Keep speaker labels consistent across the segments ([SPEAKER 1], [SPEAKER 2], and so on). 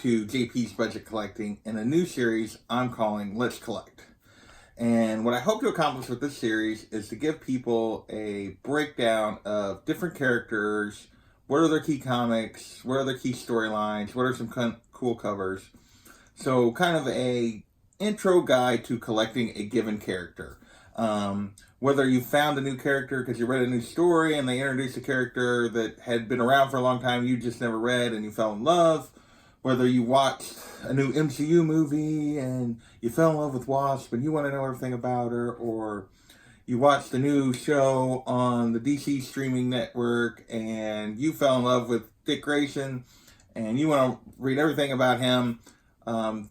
[SPEAKER 1] to JP's Budget Collecting in a new series I'm calling Let's Collect. And what I hope to accomplish with this series is to give people a breakdown of different characters, what are their key comics, what are their key storylines, what are some cool covers. So kind of a intro guide to collecting a given character. Whether you found a new character because you read a new story and they introduced a character that had been around for a long time you just never read and you fell in love, whether you watched a new MCU movie and you fell in love with Wasp and you want to know everything about her, or you watched a new show on the DC streaming network and you fell in love with Dick Grayson and you want to read everything about him.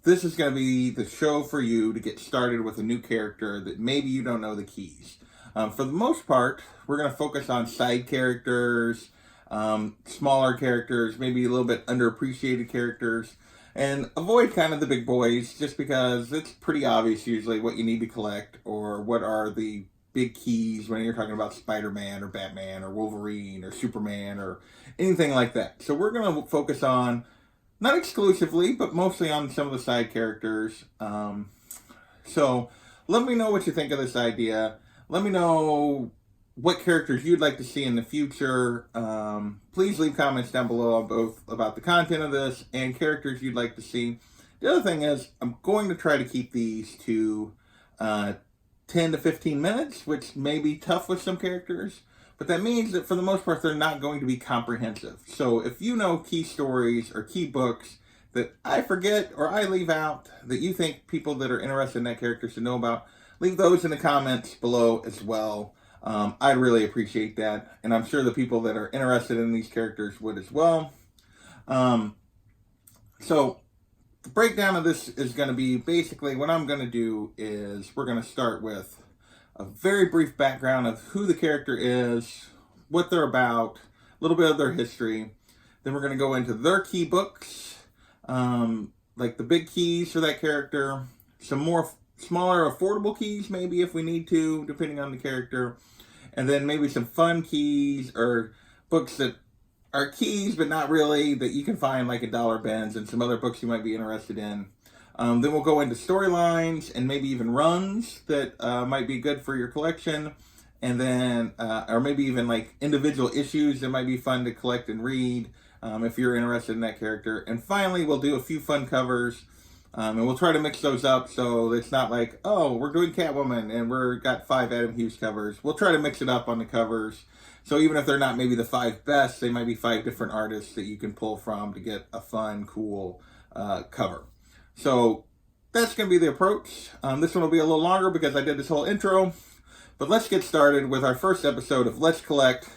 [SPEAKER 1] This is going to be the show for you to get started with a new character that maybe you don't know the keys. For the most part, we're going to focus on side characters, smaller characters, maybe a little bit underappreciated characters, and avoid kind of the big boys just because it's pretty obvious usually what you need to collect or what are the big keys when you're talking about Spider-Man or Batman or Wolverine or Superman or anything like that. So we're going to focus on, not exclusively, but mostly on some of the side characters. So let me know what you think of this idea. Let me know what characters you'd like to see in the future. Please leave comments down below both about the content of this and characters you'd like to see. The other thing is, I'm going to try to keep these to 10 to 15 minutes, which may be tough with some characters. But that means that for the most part, they're not going to be comprehensive. So if you know key stories or key books that I forget or I leave out that you think people that are interested in that character should know about, leave those in the comments below as well. I'd really appreciate that. And I'm sure the people that are interested in these characters would as well. So the breakdown of this is going to be basically what I'm going to do is we're going to start with a very brief background of who the character is, what they're about, a little bit of their history. Then we're going to go into their key books, like the big keys for that character, some more smaller affordable keys maybe if we need to, depending on the character, and then maybe some fun keys or books that are keys but not really, that you can find like at Dollar Bins, and some other books you might be interested in. Then we'll go into storylines and maybe even runs that might be good for your collection. And then, or maybe even like individual issues that might be fun to collect and read if you're interested in that character. And finally, we'll do a few fun covers. And we'll try to mix those up so it's not like, oh, we're doing Catwoman and we're got 5 Adam Hughes covers. We'll try to mix it up on the covers. So even if they're not maybe the 5 best, they might be 5 different artists that you can pull from to get a fun, cool cover. So that's going to be the approach. This one will be a little longer because I did this whole intro. But let's get started with our first episode of Let's Collect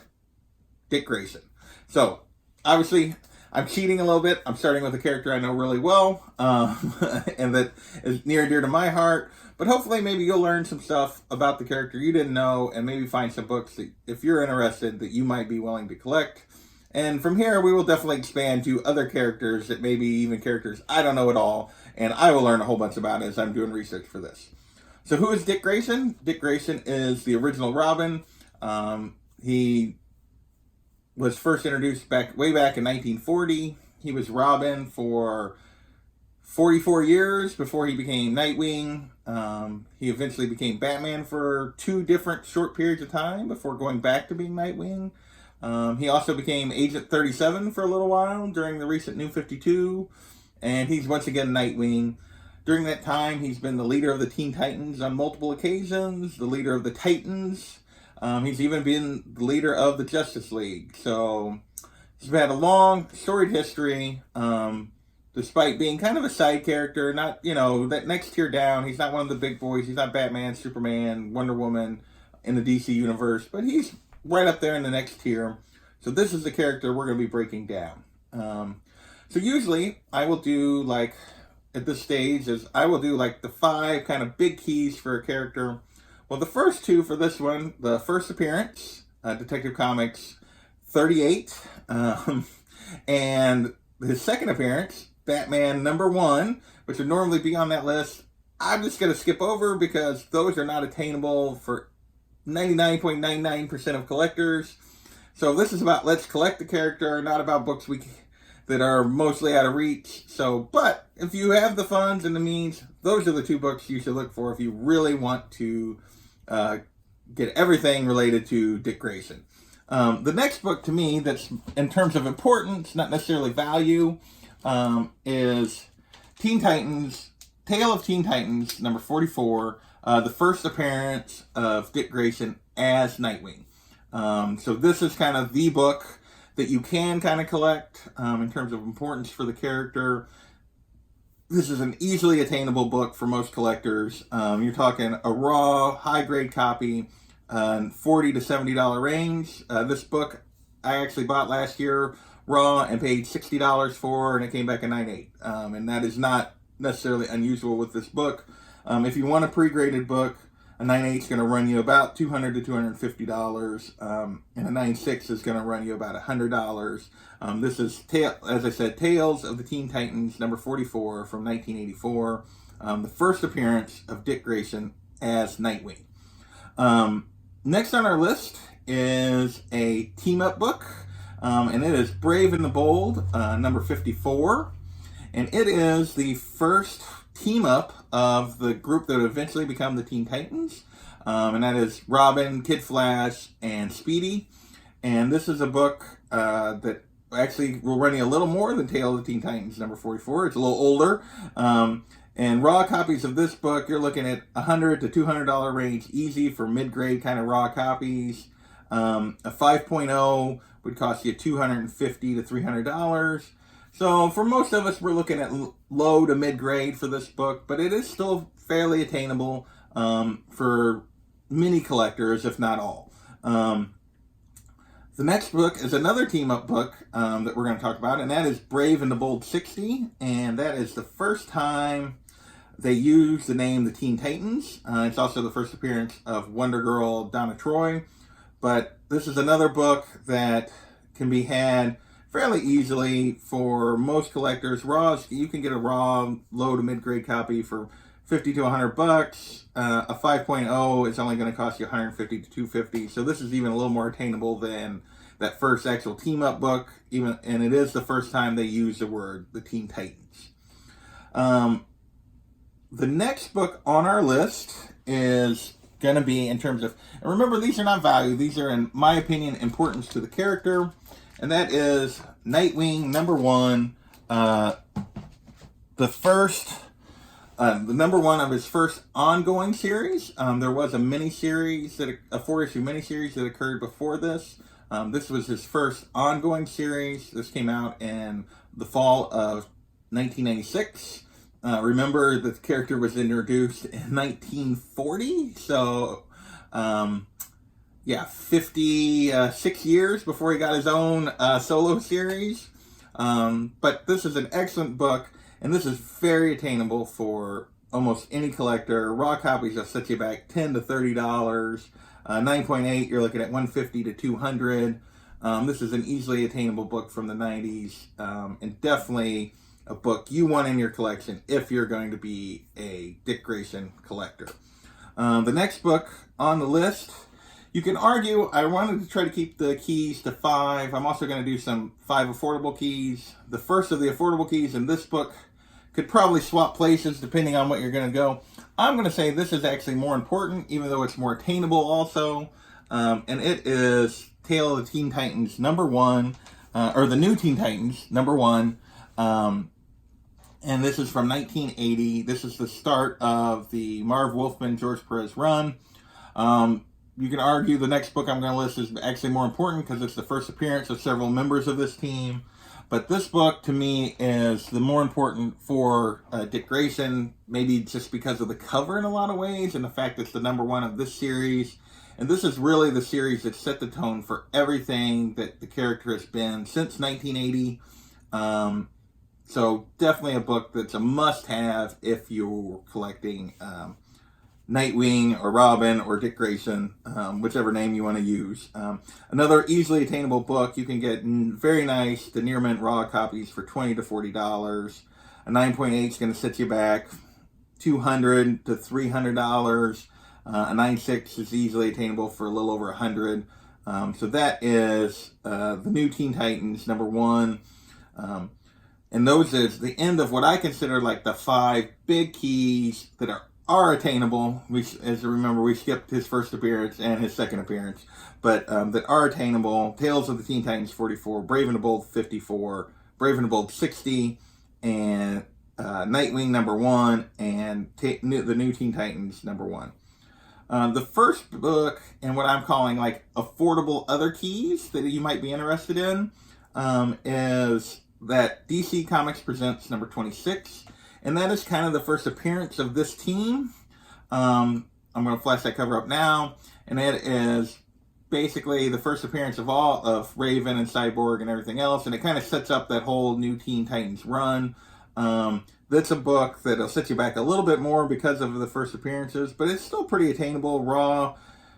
[SPEAKER 1] Dick Grayson. So, obviously, I'm cheating a little bit. I'm starting with a character I know really well. And that is near and dear to my heart. But hopefully maybe you'll learn some stuff about the character you didn't know. And maybe find some books that, if you're interested, that you might be willing to collect. And from here, we will definitely expand to other characters that maybe even characters I don't know at all. And I will learn a whole bunch about it as I'm doing research for this. So who is Dick Grayson? Dick Grayson is the original Robin. He was first introduced way back in 1940. He was Robin for 44 years before he became Nightwing. He eventually became Batman for 2 different short periods of time before going back to being Nightwing. He also became Agent 37 for a little while during the recent New 52, and he's once again Nightwing. During that time, he's been the leader of the Teen Titans on multiple occasions, the leader of the Titans. He's even been the leader of the Justice League. So he's had a long, storied history, despite being kind of a side character, not, that next tier down. He's not one of the big boys. He's not Batman, Superman, Wonder Woman in the DC universe, but he's right up there in the next tier. So this is the character we're going to be breaking down. So usually I will do at this stage is I will do the 5 kind of big keys for a character. Well, the first 2 for this one, the first appearance, Detective Comics 38, and his second appearance, Batman #1, which would normally be on that list. I'm just going to skip over because those are not attainable for 99.99% of collectors. So this is about let's collect the character, not about books that are mostly out of reach. So, but if you have the funds and the means, those are the two books you should look for if you really want to get everything related to Dick Grayson. The next book to me that's in terms of importance, not necessarily value, is Teen Titans, Tale of Teen Titans, number 44, the first appearance of Dick Grayson as Nightwing. So this is kind of the book that you can kind of collect in terms of importance for the character. This is an easily attainable book for most collectors. You're talking a raw, high-grade copy, $40 to $70 range. This book I actually bought last year raw and paid $60 for, and it came back a 9.8. And that is not necessarily unusual with this book. If you want a pre-graded book, a 9.8 is going to run you about $200 to $250, and a 9.6 is going to run you about $100. This is, as I said, Tales of the Teen Titans, number 44 from 1984, the first appearance of Dick Grayson as Nightwing. Next on our list is a team-up book, and it is Brave and the Bold, number 54, and it is the first team-up of the group that would eventually become the Teen Titans, and that is Robin, Kid Flash, and Speedy. And this is a book that actually will run you a little more than Tale of the Teen Titans, number 44. It's a little older. And raw copies of this book, you're looking at $100 to $200 range, easy for mid-grade kind of raw copies. A 5.0 would cost you $250 to $300. So for most of us, we're looking at low to mid-grade for this book, but it is still fairly attainable for many collectors, if not all. The next book is another team-up book that we're going to talk about, and that is Brave and the Bold 60, and that is the first time they use the name the Teen Titans. It's also the first appearance of Wonder Girl Donna Troy, but this is another book that can be had fairly easily for most collectors. You can get a raw low to mid-grade copy for $50 to $100. A 5.0 is only going to cost you $150 to $250. So this is even a little more attainable than that first actual team-up book, and it is the first time they use the word the Teen Titans. The next book on our list is going to be in terms of, and remember, these are not value, these are, in my opinion, importance to the character, and that is Nightwing number 1, the number 1 of his first ongoing series. There was a mini-series, a 4-issue mini-series that occurred before this. This was his first ongoing series. This came out in the fall of 1996. Remember, the character was introduced in 1940, so 56 years before he got his own solo series. But this is an excellent book, and this is very attainable for almost any collector. Raw copies will set you back $10 to $30. 9.8, you're looking at $150 to $200. This is an easily attainable book from the 90s, and definitely a book you want in your collection if you're going to be a Dick Grayson collector. The next book on the list, you can argue, I wanted to try to keep the keys to 5. I'm also going to do some 5 affordable keys. The first of the affordable keys in this book could probably swap places depending on what you're going to go. I'm going to say this is actually more important, even though it's more attainable also. And it is Tale of the Teen Titans number 1, or the New Teen Titans number 1. And this is from 1980. This is the start of the Marv Wolfman, George Perez run. You can argue the next book I'm going to list is actually more important because it's the first appearance of several members of this team. But this book, to me, is the more important for Dick Grayson, maybe just because of the cover in a lot of ways and the fact it's the number 1 of this series. And this is really the series that set the tone for everything that the character has been since 1980. So definitely a book that's a must-have if you're collecting Nightwing or Robin or Dick Grayson, whichever name you want to use. Another easily attainable book, you can get very nice to near mint raw copies for $20 to $40. A 9.8 is going to set you back $200 to $300. A 9.6 is easily attainable for a little over $100. So that is the New Teen Titans number 1. and those is the end of what I consider like the 5 big keys that are attainable. As you remember, we skipped his first appearance and his second appearance, but that are attainable. Tales of the Teen Titans 44, Brave and the Bold 54, Brave and the Bold 60, and Nightwing #1, and the New Teen Titans #1. The first book, and what I'm calling like affordable other keys that you might be interested in, is that DC Comics Presents #26, and that is kind of the first appearance of this team. I'm going to flash that cover up now, and it is basically the first appearance of all of Raven and Cyborg and everything else, and it kind of sets up that whole New Teen Titans run. That's a book that'll set you back a little bit more because of the first appearances, but it's still pretty attainable, raw,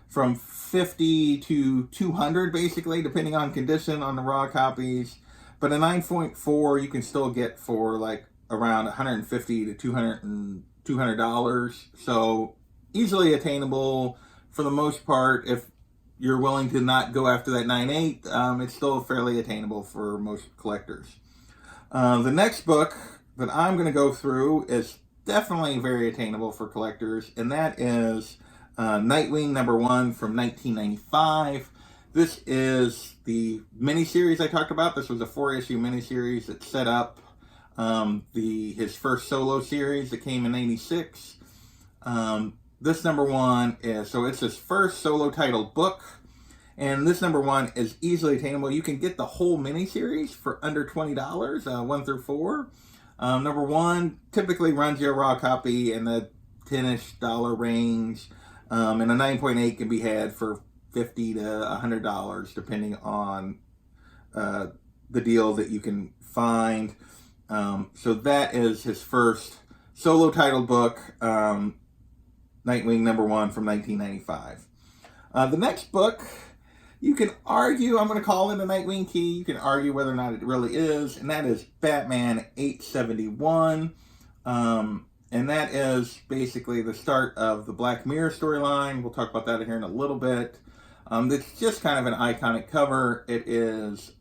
[SPEAKER 1] from 50 to 200 basically, depending on condition on the raw copies. But a 9.4 you can still get for like around $150 to $200, so easily attainable for the most part. If you're willing to not go after that 9.8, it's still fairly attainable for most collectors. The next book that I'm going to go through is definitely very attainable for collectors, and that is Nightwing #1 from 1995. This is the miniseries I talked about. This was a 4-issue miniseries that set up his first solo series that came in '86. This #1 is, so it's his first solo titled book, and this #1 is easily attainable. You can get the whole miniseries for under $20, 1 through 4. #1 typically runs your raw copy in the $10-ish range, and a 9.8 can be had for $50 to $100 depending on the deal that you can find. So that is his first solo titled book, Nightwing #1 from 1995. The next book, you can argue, I'm going to call it a Nightwing key. You can argue whether or not it really is, and that is Batman 871. And that is basically the start of the Black Mirror storyline. We'll talk about that here in a little bit. It's just kind of an iconic cover. It is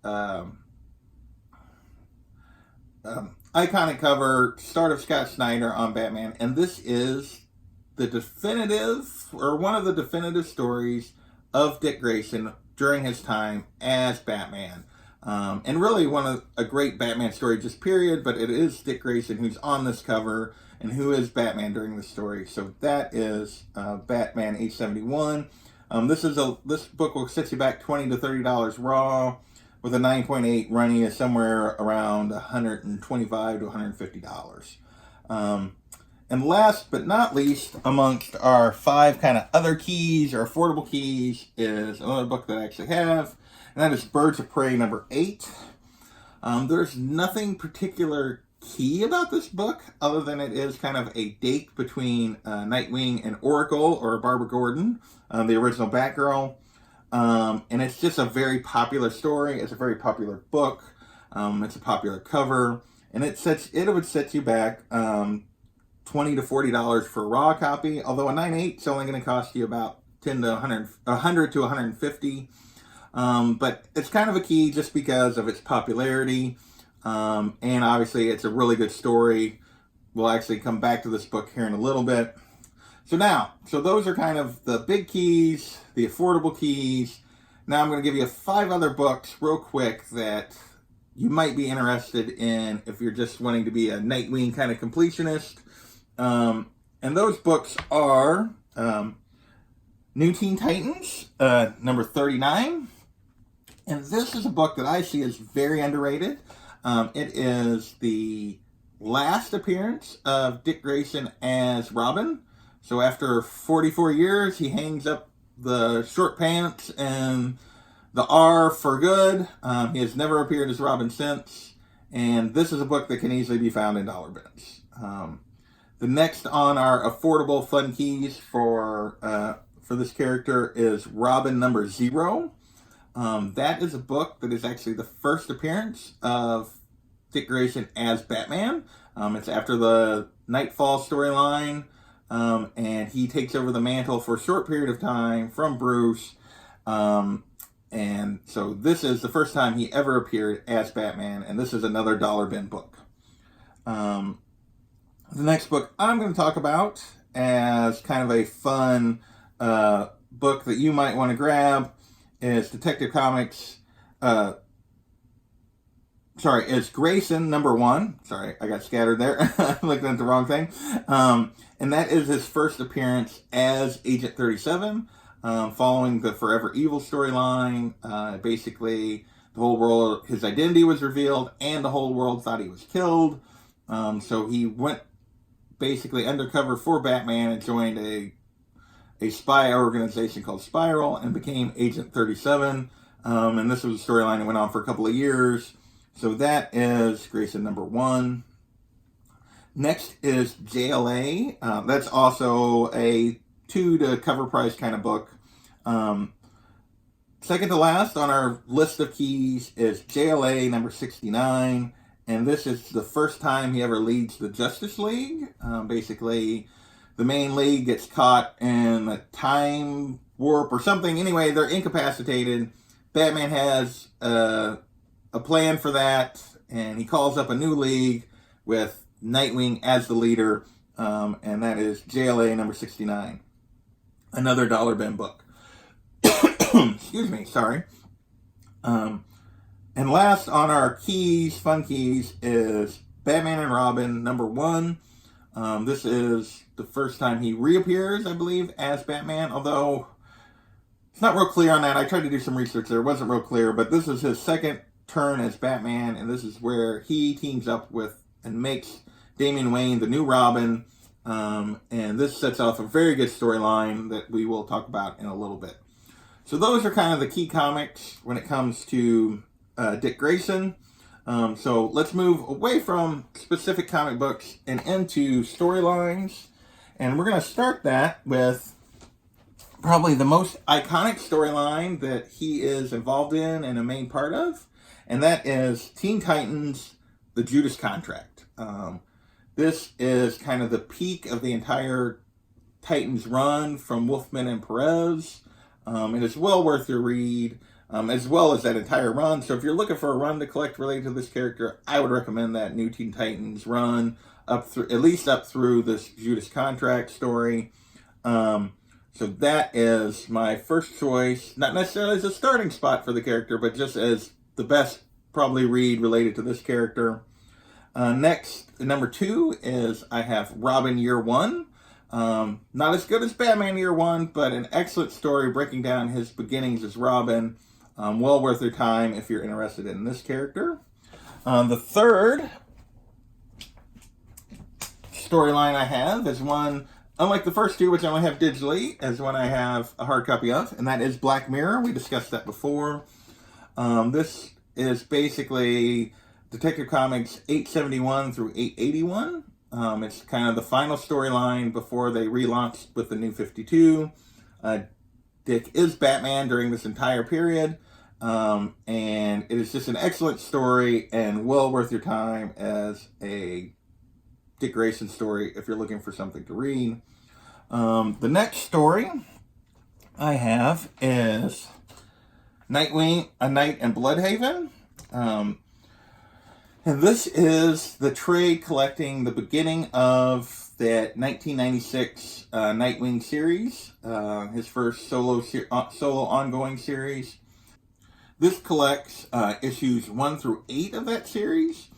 [SPEAKER 1] iconic cover, start of Scott Snyder on Batman, and this is the definitive, or one of the definitive stories of Dick Grayson during his time as Batman. And really a great Batman story, just period, but it is Dick Grayson who's on this cover and who is Batman during the story. So that is Batman 871. This book will set you back $20 to $30 raw, with a 9.8 running you somewhere around $125 to $150. And last but not least, amongst our 5 kind of other keys or affordable keys, is another book that I actually have, and that is Birds of Prey #8. There's nothing particular key about this book other than it is kind of a date between Nightwing and Oracle, or Barbara Gordon, the original Batgirl. And it's just a very popular story. It's a very popular book. It's a popular cover, and it would set you back $20 to $40 for a raw copy, although a 9.8 is only going to cost you about $100 to $150. But it's kind of a key just because of its popularity, and obviously it's a really good story. We'll actually come back to this book here in a little bit. So those are kind of the big keys, the affordable keys. Now I'm going to give you 5 other books real quick that you might be interested in if you're just wanting to be a Nightwing kind of completionist. And those books are New Teen Titans, number 39. And this is a book that I see as very underrated. It is the last appearance of Dick Grayson as Robin. So after 44 years, he hangs up the short pants and the R for good. He has never appeared as Robin since. And this is a book that can easily be found in dollar bins. The next on our affordable fun keys for this character is Robin #0. That is a book that is actually the first appearance of Dick Grayson as Batman. It's after the Nightfall storyline, and he takes over the mantle for a short period of time from Bruce. And so this is the first time he ever appeared as Batman, and this is another dollar bin book. The next book I'm going to talk about as kind of a fun book that you might want to grab is Detective Comics. It's Grayson #1. Sorry, I got scattered there. I looked at the wrong thing. And that is his first appearance as Agent 37, following the Forever Evil storyline. Basically, the whole world, his identity was revealed, and the whole world thought he was killed. So he went basically undercover for Batman and joined a spy organization called Spiral and became Agent 37. And this was a storyline that went on for a couple of years. So that is Grayson #1. Next is JLA. That's also a 2 to cover price kind of book. Second to last on our list of keys is JLA #69. And this is the first time he ever leads the Justice League. Basically, the main league gets caught in a time warp or something. Anyway, they're incapacitated. Batman has a plan for that, and he calls up a new league with Nightwing as the leader, and that is JLA #69. Another dollar bin book. Excuse me, sorry. And last on our keys, fun keys, is Batman and Robin #1. This is the first time he reappears, I believe, as Batman, although it's not real clear on that. I tried to do some research there. It wasn't real clear, but this is his second turn as Batman, and this is where he teams up with and makes Damian Wayne the new Robin. And this sets off a very good storyline that we will talk about in a little bit. So those are kind of the key comics when it comes to Dick Grayson. So let's move away from specific comic books and into storylines. And we're going to start that with probably the most iconic storyline that he is involved in and a main part of. And that is Teen Titans, The Judas Contract. This is kind of the peak of the entire Titans run from Wolfman and Perez. It is well worth your read, as well as that entire run. So if you're looking for a run to collect related to this character, I would recommend that New Teen Titans run up through, at least up through this Judas Contract story. So that is my first choice, not necessarily as a starting spot for the character, but just as the best probably read related to this character. Next, #2 is I have Robin Year One. Not as good as Batman Year One, but an excellent story breaking down his beginnings as Robin. Well worth your time if you're interested in this character. The third storyline I have is one, unlike the first two, which I only have digitally, is one I have a hard copy of, and that is Black Mirror. We discussed that before. This is basically Detective Comics 871 through 881. It's kind of the final storyline before they relaunched with the New 52. Dick is Batman during this entire period, and it is just an excellent story and well worth your time as a Dick Grayson story if you're looking for something to read. The next story I have is Nightwing, A Night in Bloodhaven. And this is the trade collecting the beginning of that 1996 Nightwing series, his first solo ongoing series. This collects issues 1 through 8 of that series.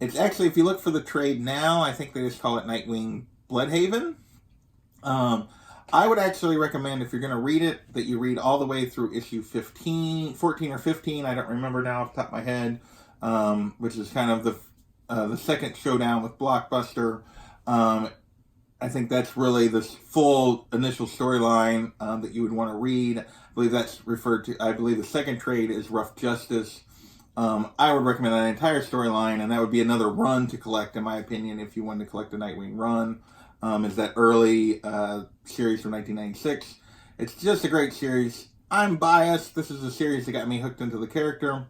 [SPEAKER 1] It's actually, if you look for the trade now, I think they just call it Nightwing Bloodhaven. I would actually recommend, if you're going to read it, that you read all the way through issue 14 or 15. I don't remember now off the top of my head. Which is kind of the second showdown with Blockbuster. I think that's really this full initial storyline that you would want to read. I believe that's referred to, I believe the second trade is Rough Justice. I would recommend that entire storyline, and that would be another run to collect, in my opinion, if you wanted to collect a Nightwing run. Is that early series from 1996. It's just a great series. I'm biased. This is a series that got me hooked into the character.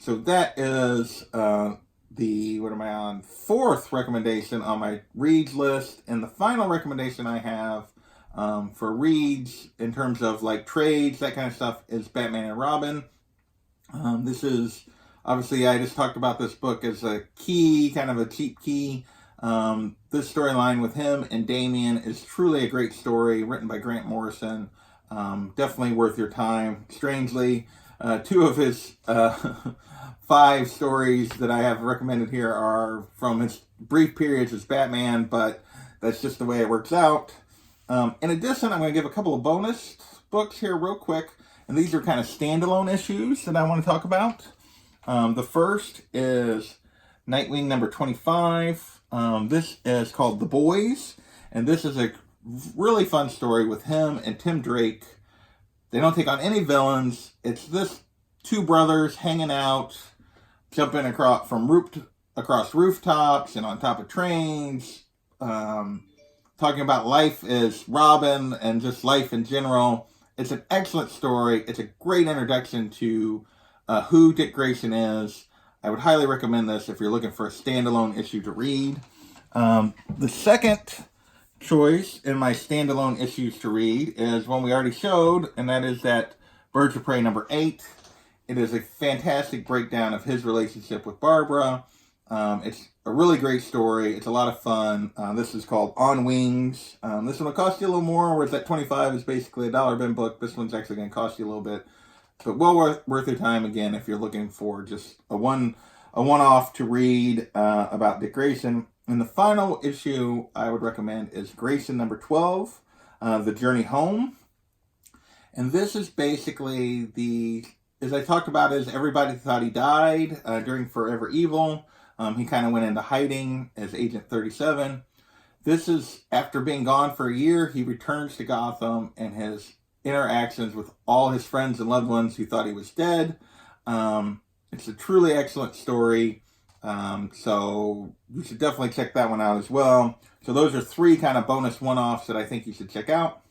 [SPEAKER 1] So that is what am I on? 4th recommendation on my reads list. And the final recommendation I have for reads in terms of like trades, that kind of stuff, is Batman and Robin. This is obviously, I just talked about this book as a key, kind of a cheap key. This storyline with him and Damian is truly a great story, written by Grant Morrison. Definitely worth your time. Strangely, two of his 5 stories that I have recommended here are from his brief periods as Batman, but that's just the way it works out. In addition, I'm going to give a couple of bonus books here real quick, and these are kind of standalone issues that I want to talk about. The first is Nightwing number 25. This is called The Boys, and this is a really fun story with him and Tim Drake. They don't take on any villains. It's this 2 brothers hanging out, jumping across rooftops and on top of trains, talking about life as Robin and just life in general. It's an excellent story. It's a great introduction to who Dick Grayson is. I would highly recommend this if you're looking for a standalone issue to read. The second choice in my standalone issues to read is one we already showed, and that is that Birds of Prey number 8. It is a fantastic breakdown of his relationship with Barbara. It's a really great story. It's a lot of fun. This is called On Wings. This one will cost you a little more, whereas that 25 is basically a dollar bin book. This one's actually going to cost you a little bit, but well worth your time again if you're looking for just a one-off to read about Dick Grayson. And the final issue I would recommend is Grayson number 12, The Journey Home. And this is basically as I talked about, is everybody thought he died during Forever Evil. He kind of went into hiding as Agent 37. This is after being gone for a year. He returns to Gotham and his interactions with all his friends and loved ones who thought he was dead. It's a truly excellent story. So you should definitely check that one out as well. So those are 3 kind of bonus one-offs that I think you should check out.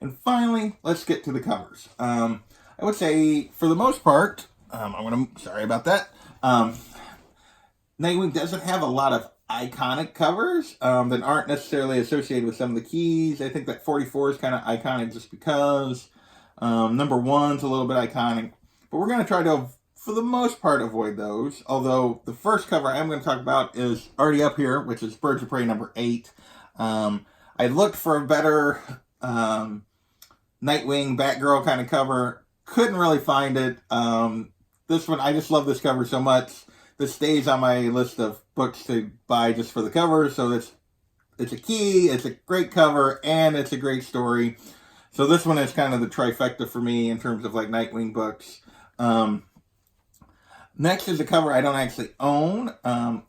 [SPEAKER 1] And finally, let's get to the covers. I would say, for the most part, sorry about that. Nightwing doesn't have a lot of iconic covers that aren't necessarily associated with some of the keys. I think that 44 is kind of iconic just because. Number 1's a little bit iconic. But we're going to try to, for the most part, avoid those. Although the first cover I'm going to talk about is already up here, which is Birds of Prey number 8. I looked for a better Nightwing, Batgirl kind of cover. Couldn't really find it. This one, I just love this cover so much. This stays on my list of books to buy just for the cover. So it's a key, it's a great cover, and it's a great story. So this one is kind of the trifecta for me in terms of like Nightwing books. Next is a cover I don't actually own.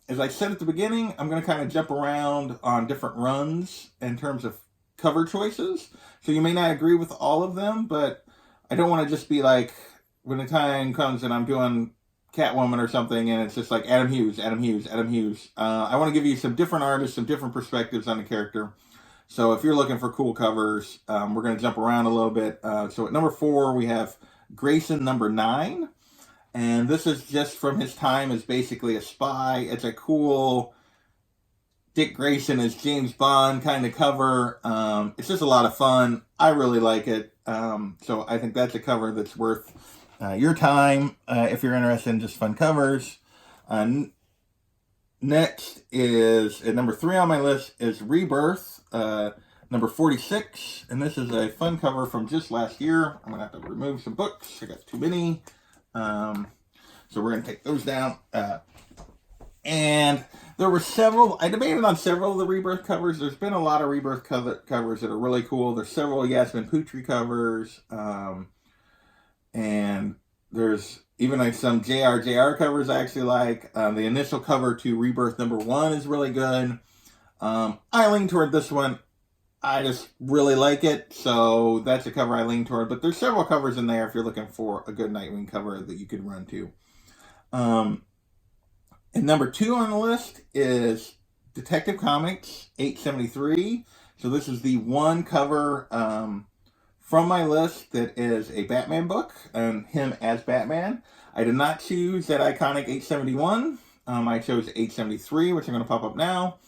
[SPEAKER 1] As I said at the beginning, I'm going to kind of jump around on different runs in terms of cover choices. So you may not agree with all of them, but I don't want to just be like, when the time comes and I'm doing Catwoman or something, and it's just like Adam Hughes. I want to give you some different artists, some different perspectives on the character. So if you're looking for cool covers, we're going to jump around a little bit. So at number 4, we have Grayson number 9. And this is just from his time as basically a spy. It's a cool Dick Grayson as James Bond kind of cover. It's just a lot of fun. I really like it. So I think that's a cover that's worth your time if you're interested in just fun covers. Next is, at number 3 on my list, is Rebirth, number 46. And this is a fun cover from just last year. I'm going to have to remove some books. I got too many. So we're going to take those down. And there were several, I debated on several of the Rebirth covers. There's been a lot of Rebirth covers that are really cool. There's several Yasmin Putri covers. And there's even like some JR covers I actually like. The initial cover to Rebirth number 1 is really good. I lean toward this one. I just really like it, so that's a cover I lean toward. But there's several covers in there if you're looking for a good Nightwing cover that you could run to. And number 2 on the list is Detective Comics 873. So this is the one cover from my list that is a Batman book, and him as Batman. I did not choose that iconic 871. I chose 873, which I'm going to pop up now.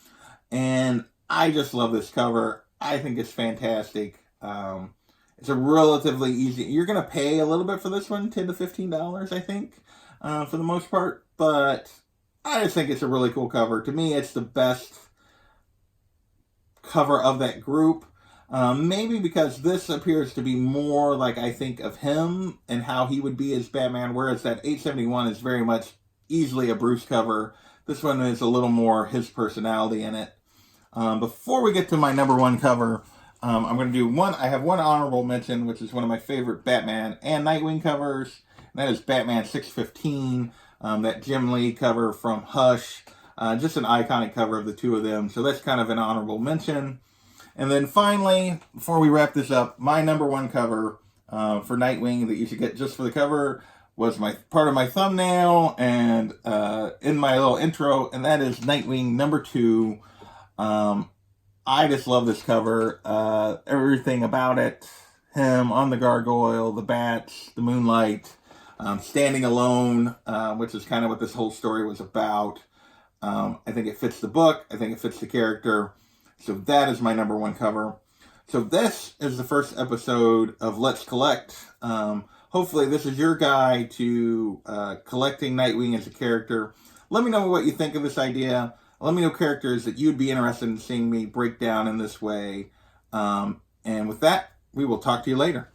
[SPEAKER 1] And I just love this cover. I think it's fantastic. It's a relatively easy. You're gonna pay a little bit for this one, $10 to $15, I think, for the most part. But I just think it's a really cool cover. To me, it's the best cover of that group. Maybe because this appears to be more like I think of him and how he would be as Batman, whereas that 871 is very much easily a Bruce cover. This one is a little more his personality in it. Before we get to my number one cover, I'm going to do one. I have one honorable mention, which is one of my favorite Batman and Nightwing covers. And that is Batman 615, that Jim Lee cover from Hush. Just an iconic cover of the two of them. So that's kind of an honorable mention. And then finally, before we wrap this up, my number one cover for Nightwing that you should get just for the cover was my part of my thumbnail and in my little intro, and that is Nightwing number 2. I just love this cover. Everything about it. Him on the gargoyle, the bats, the moonlight, standing alone, which is kind of what this whole story was about. I think it fits the book. I think it fits the character. So that is my number one cover. So this is the first episode of Let's Collect. Hopefully this is your guide to collecting Nightwing as a character. Let me know what you think of this idea. Let me know characters that you'd be interested in seeing me break down in this way. And with that, we will talk to you later.